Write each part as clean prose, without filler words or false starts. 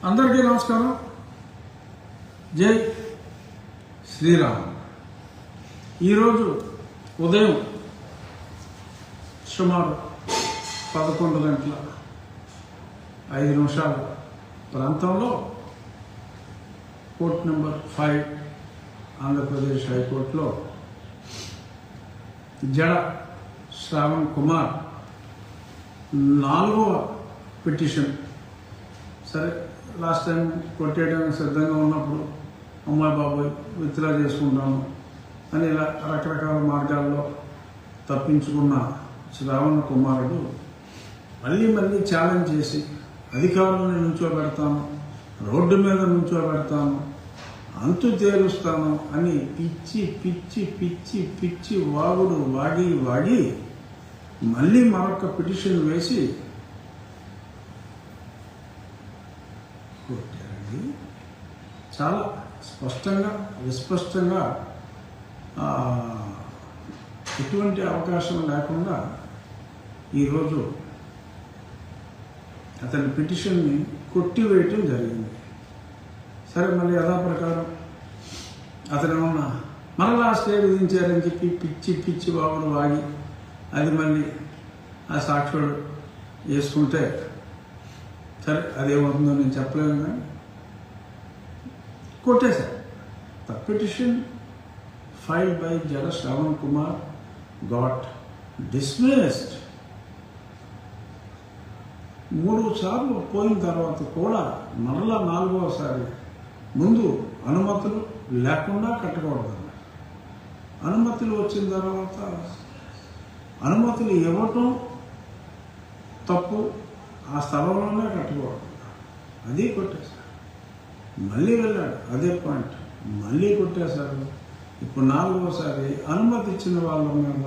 అందరికీ నమస్కారం. జై శ్రీరామ్. ఈరోజు ఉదయం సుమారు 11:05 ప్రాంతంలో కోర్ట్ నెంబర్ 5 ఆంధ్రప్రదేశ్ హైకోర్టులో జడ శ్రావణ్ కుమార్ 4వ పిటిషన్. సరే, లాస్ట్ టైం కొట్టేయడానికి సిద్ధంగా ఉన్నప్పుడు అమ్మాయి బాబాయ్ విత్డ్రా చేసుకుంటాను అని ఇలా రకరకాల మార్గాల్లో తప్పించుకున్న శ్రావణ్ కుమారుడు మళ్ళీ ఛాలెంజ్ చేసి అధికారులను నుంచోబెడతాను, రోడ్డు మీద నుంచోబెడతాను, అంతు తేలుస్తాను అని పిచ్చి పిచ్చి పిచ్చి పిచ్చి వాగుడు వాగి మళ్ళీ మరొక పిటిషన్ వేసి కొట్టారండి. చాలా స్పష్టంగా విస్పష్టంగా ఎటువంటి అవకాశం లేకుండా ఈరోజు అతని పిటిషన్ని కొట్టివేయటం జరిగింది. సరే, మళ్ళీ యథాప్రకారం అతను ఏమన్నా మరలా స్టే విధించారని చెప్పి పిచ్చి పిచ్చి బాబులు వాగి అది మళ్ళీ ఆ సాక్షుడు వేసుకుంటే సరే అదేమవుతుందో నేను చెప్పలేను, కానీ కొట్టేశారు. ద పిటిషన్ ఫైల్డ్ బై జడ శ్రావణ్ కుమార్ గాట్ డిస్మిస్డ్. 3 సార్లు పోయిన తర్వాత కూడా మరలా 4వసారి ముందు అనుమతులు లేకుండా కట్టకూడదు. అనుమతులు వచ్చిన తర్వాత అనుమతులు ఇవ్వటం తప్పు, ఆ స్థలంలోనే కట్టుకోవడం, అది కొట్టేశారు. మళ్ళీ వెళ్ళాడు, అదే పాయింట్, మళ్ళీ కొట్టేశారు. ఇప్పుడు 4వసారి అనుమతి ఇచ్చిన వాళ్ళ మీద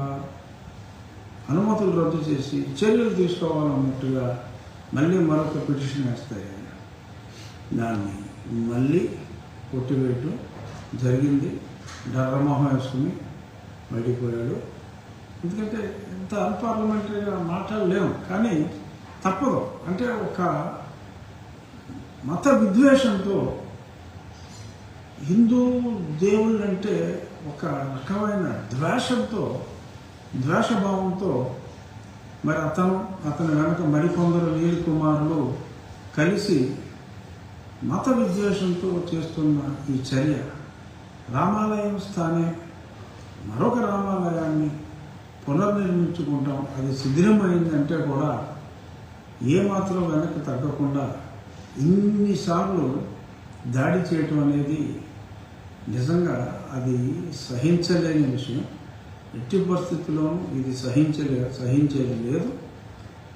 అనుమతులు రద్దు చేసి చర్యలు తీసుకోవాలన్నట్టుగా మళ్ళీ మరొక పిటిషన్ వేస్తాయి. దాన్ని మళ్ళీ కొట్టివేయటం జరిగింది. డర్రమోహం వేసుకుని బయటిపోయాడు. ఎందుకంటే ఇంత అన్పార్లమెంటరీగా మాట్లాడలేము, కానీ తప్పదు. అంటే ఒక మత విద్వేషంతో, హిందూ దేవుళ్ళు అంటే ఒక రకమైన ద్వేషభావంతో మరి అతని వెనక మరికొందరు నీలి కుమారులు కలిసి మత విద్వేషంతో చేస్తున్న ఈ చర్య, రామాలయం స్థానే మరొక రామాలయాన్ని పునర్నిర్మించుకుంటాం, అది శిథిలమైందంటే కూడా ఏమాత్రం వెనక్కి తగ్గకుండా ఇన్నిసార్లు దాడి చేయటం అనేది నిజంగా అది సహించలేని విషయం. ఎట్టి పరిస్థితుల్లోనూ ఇది సహించేది లేదు.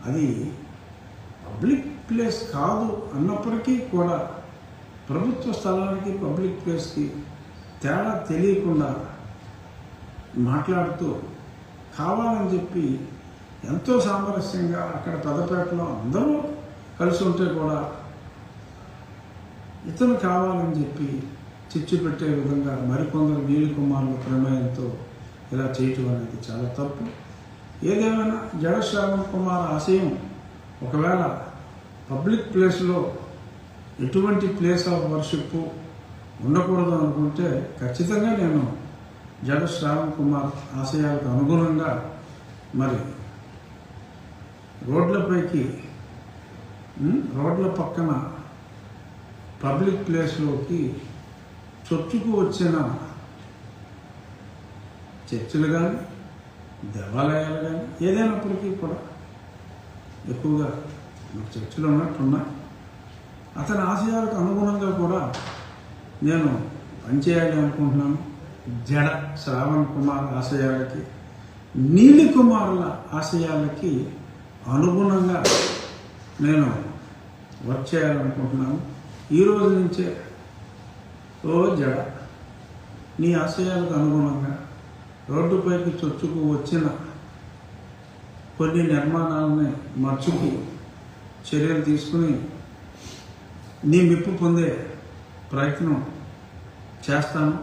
అది పబ్లిక్ ప్లేస్ కాదు అన్నప్పటికీ కూడా ప్రభుత్వ స్థలానికి పబ్లిక్ ప్లేస్కి తేడా తెలియకుండా మాట్లాడుతూ కావాలని చెప్పి ఎంతో సామరస్యంగా అక్కడ పెద్దపేటలో అందరూ కలిసి ఉంటే కూడా ఇతను కావాలని చెప్పి చిచ్చు పెట్టే విధంగా మరికొందరు నీలి కుమారుల ప్రమేయంతో ఇలా చేయటం అనేది చాలా తప్పు. ఏదేమైనా జడ శ్రావణ్ కుమార్ ఆశయం ఒకవేళ పబ్లిక్ ప్లేస్లో ఎటువంటి ప్లేస్ ఆఫ్ వర్షిప్ ఉండకూడదు అనుకుంటే ఖచ్చితంగా నేను జడ శ్రావణ్ కుమార్ ఆశయాలకు అనుగుణంగా మరి రోడ్ల పక్కన పబ్లిక్ ప్లేస్లోకి చొచ్చుకు వచ్చిన చర్చిలు కానీ దేవాలయాలు కానీ ఏదైనప్పటికీ కూడా ఎక్కువగా చర్చిలు ఉన్నట్టున్నాయి. అతని ఆశయాలకు అనుగుణంగా కూడా నేను పనిచేయాలి అనుకుంటున్నాను. జడ శ్రావణ్ కుమార్ ఆశయాలకి, నీలి కుమారుల ఆశయాలకి అనుగుణంగా నేను వర్క్ చేయాలనుకుంటున్నాను. ఈరోజు నుంచే ఓ జడ, నీ ఆశయాలకు అనుగుణంగా రోడ్డుపైకి చొచ్చుకు వచ్చిన కొన్ని నిర్మాణాలని మర్చుకి చర్యలు తీసుకుని నీ మెప్పు పొందే ప్రయత్నం చేస్తాను.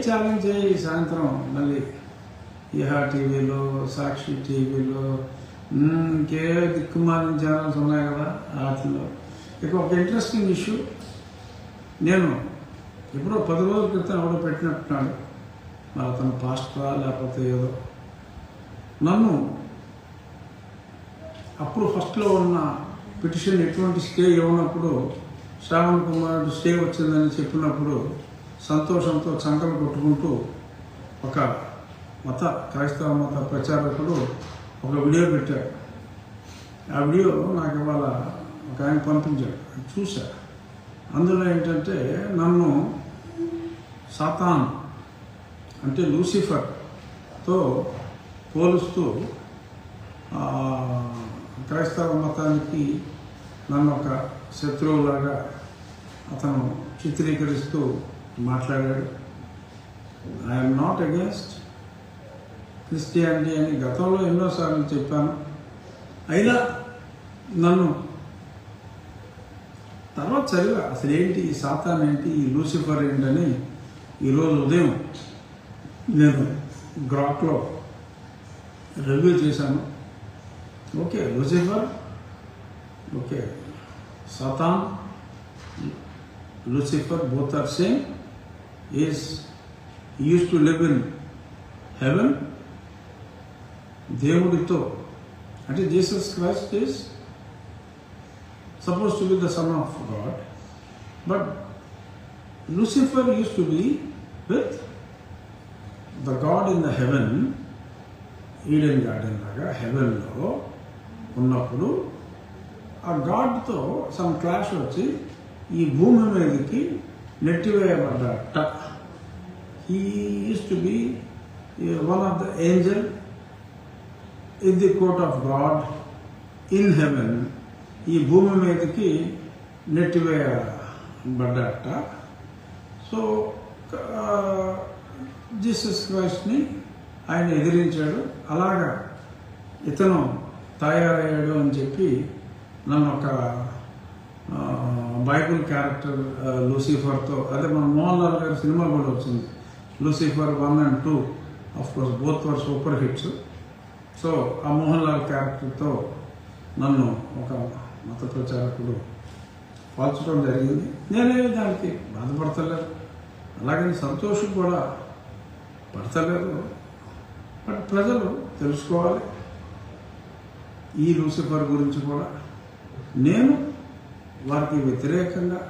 ఛాలెంజ్ చేయి. సాయంత్రం మళ్ళీ ఈహా టీవీలో, సాక్షి టీవీలో, ఇంకే దిక్కుమాలిన ఛానల్స్ ఉన్నాయి కదా వాటిలో. ఇక ఒక ఇంట్రెస్టింగ్ ఇష్యూ, నేను ఎప్పుడో 10 రోజుల క్రితం ఎవడో పెట్టినట్టున్నాడు, మరి అతను పాస్టరా లేకపోతే ఏదో, నన్ను అప్పుడు ఫస్ట్లో ఉన్న పిటిషన్ ఎటువంటి స్టే ఇవ్వనప్పుడు శ్రావణ్ కుమార్ స్టే వచ్చిందని చెప్పినప్పుడు సంతోషంతో చంకలు కొట్టుకుంటూ ఒక క్రైస్తవ మత ప్రచారకుడు ఒక వీడియో పెట్టాడు. ఆ వీడియో నాకు ఇవాళ ఒక ఆయన పంపించాడు, చూసా. అందులో ఏంటంటే నన్ను సాతాన్ అంటే లూసిఫర్తో పోలుస్తూ క్రైస్తవ మతానికి నన్ను ఒక శత్రువులాగా అతను చిత్రీకరిస్తూ మాట్లాడాడు. ఐఎమ్ నాట్ అగేన్స్ట్ క్రిస్టియానిటీ అని గతంలో ఎన్నోసార్లు చెప్పాను. అయినా నన్ను తర్వాత చదివా అసలు ఏంటి ఈ సాతాన్ ఏంటి, ఈ లూసిఫర్ ఏంటని ఈరోజు ఉదయం నేను గ్రాక్లో రివ్యూ చేశాను. Okay, Lucifer, okay, Satan, Lucifer both are same. Is he used to live in heaven. దేవుడితో అంటే Jesus Christ is supposed to be the son of God, but Lucifer used to be with the God in the heaven. Eden garden లాగా హెవెన్లో ఉన్నప్పుడు ఆ గాడ్తో some clash వచ్చి ఈ భూమి మీదకి నెట్టివేయబడ్డట. He used to be one of the angel in the court of God in heaven. ఈ భూమి మీదకి నెట్టివేయబడ్డట. సో జీసస్ క్రైస్ట్ని ఆయన ఎదిరించాడు. అలాగా ఇతను తయారయ్యాడు అని చెప్పి నన్ను ఒక బైబుల్ క్యారెక్టర్ లూసిఫర్తో, అదే మన మోహన్ లాల్ గారి సినిమా కూడా వచ్చింది Lucifer 1 and 2, of course both were super hits. So ఆ మోహన్ లాల్ క్యారెక్టర్తో నన్ను ఒక మత ప్రచారకుడు పోల్చడం జరిగింది. నేనేమి దానికి బాధపడతలేదు, అలాగని సంతోషం కూడా పడతలేదు. బట్ ప్రజలు తెలుసుకోవాలి ఈ లూసిఫర్ గురించి కూడా. నేను వారికి వ్యతిరేకంగా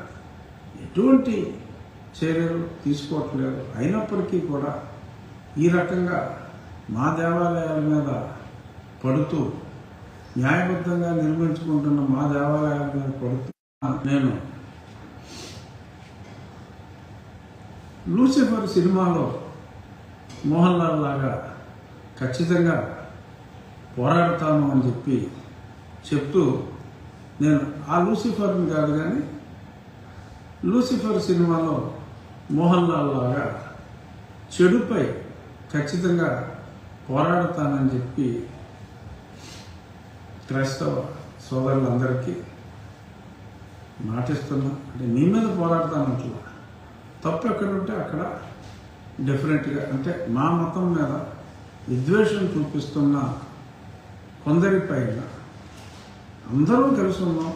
ఎటువంటి చర్యలు తీసుకోవట్లేదు. అయినప్పటికీ కూడా ఈ రకంగా మా దేవాలయాల మీద పడుతూ, న్యాయబద్ధంగా నిర్మించుకుంటున్న మా దేవాలయాల మీద పడుతూ నేను లూసిఫర్ సినిమాలో మోహన్ లాల్ లాగా ఖచ్చితంగా పోరాడతాను అని చెప్తూ నేను ఆ లూసిఫర్ని కాదు కానీ లూసిఫర్ సినిమాలో మోహన్ లాల్ లాగా చెడుపై ఖచ్చితంగా పోరాడతానని చెప్పి క్రైస్తవ సోదరులందరికీ మాటిస్తున్నా. అంటే నీ మీద పోరాడతానట్లా, తప్పు ఎక్కడుంటే అక్కడ డెఫినెట్గా, అంటే మా మతం మీద విద్వేషం చూపిస్తున్న కొందరిపైన అందరూ కలిసి ఉన్నాం,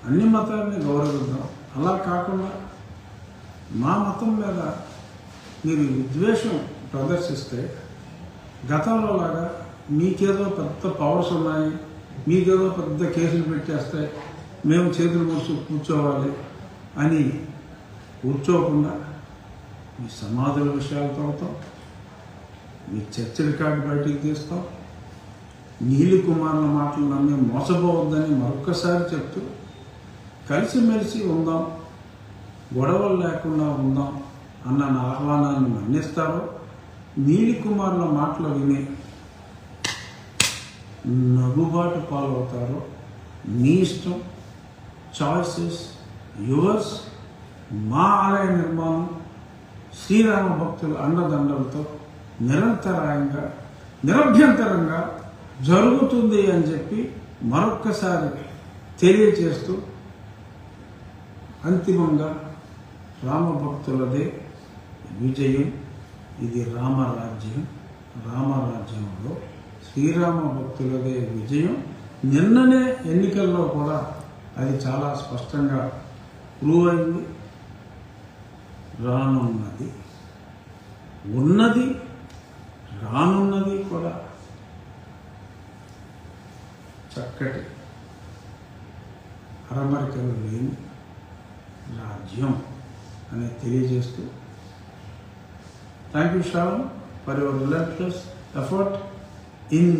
అన్ని మతాలని గౌరవిద్దాం. అలా కాకుండా మా మతం మీద మీరు విద్వేషం ప్రదర్శిస్తే గతంలో లాగా మీకేదో పెద్ద పవర్స్ ఉన్నాయి, మీకేదో పెద్ద కేసులు పెట్టేస్తే మేము చేతులు ముడుచు కూర్చోవాలి అని కూర్చోకుండా మీ సమాధుల విషయాలు తవ్వుతాం, మీ చర్చ రికార్డు బయటికి తీస్తాం. నీలి కుమారుల మాటలు నమ్మి మోసపోవద్దని మరొక్కసారి చెప్తూ కలిసిమెలిసి ఉందాం, గొడవలు లేకుండా ఉందాం అన్న నా ఆహ్వానాన్ని మన్నిస్తారో, నీలి కుమారుల మాటలు విని నవ్వుబాటు పాలవుతారో మీ ఇష్టం. Choices yours. మా ఆలయ నిర్మాణం శ్రీరామ భక్తుల అండదండలతో నిరభ్యంతరంగా జరుగుతుంది అని చెప్పి మరొక్కసారి తెలియచేస్తూ, అంతిమంగా రామభక్తులదే విజయం. ఇది రామరాజ్యం. రామరాజ్యంలో శ్రీరామ భక్తులదే విజయం. నిన్ననే ఎన్నికల్లో కూడా అది చాలా స్పష్టంగా ప్రూవ్ అయింది. రానున్నది, ఉన్నది, రానున్నది కూడా చక్కటి అరమరికలు లేని రాజ్యం అని తెలియజేస్తూ, thank you Shravan for your relentless effort in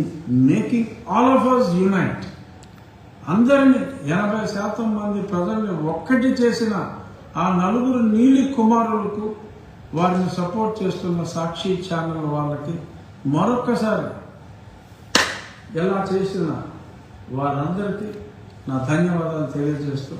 making all of us unite. అందరినీ 80% మంది ప్రజల్ని ఒక్కటి చేసిన ఆ నలుగురు నీలి కుమారులకు, వారిని సపోర్ట్ చేస్తున్న సాక్షి ఛానల్ వాళ్ళకి మరొక్కసారి ఎలా చేసిన వారందరికీ నా ధన్యవాదాలు తెలియజేస్తూ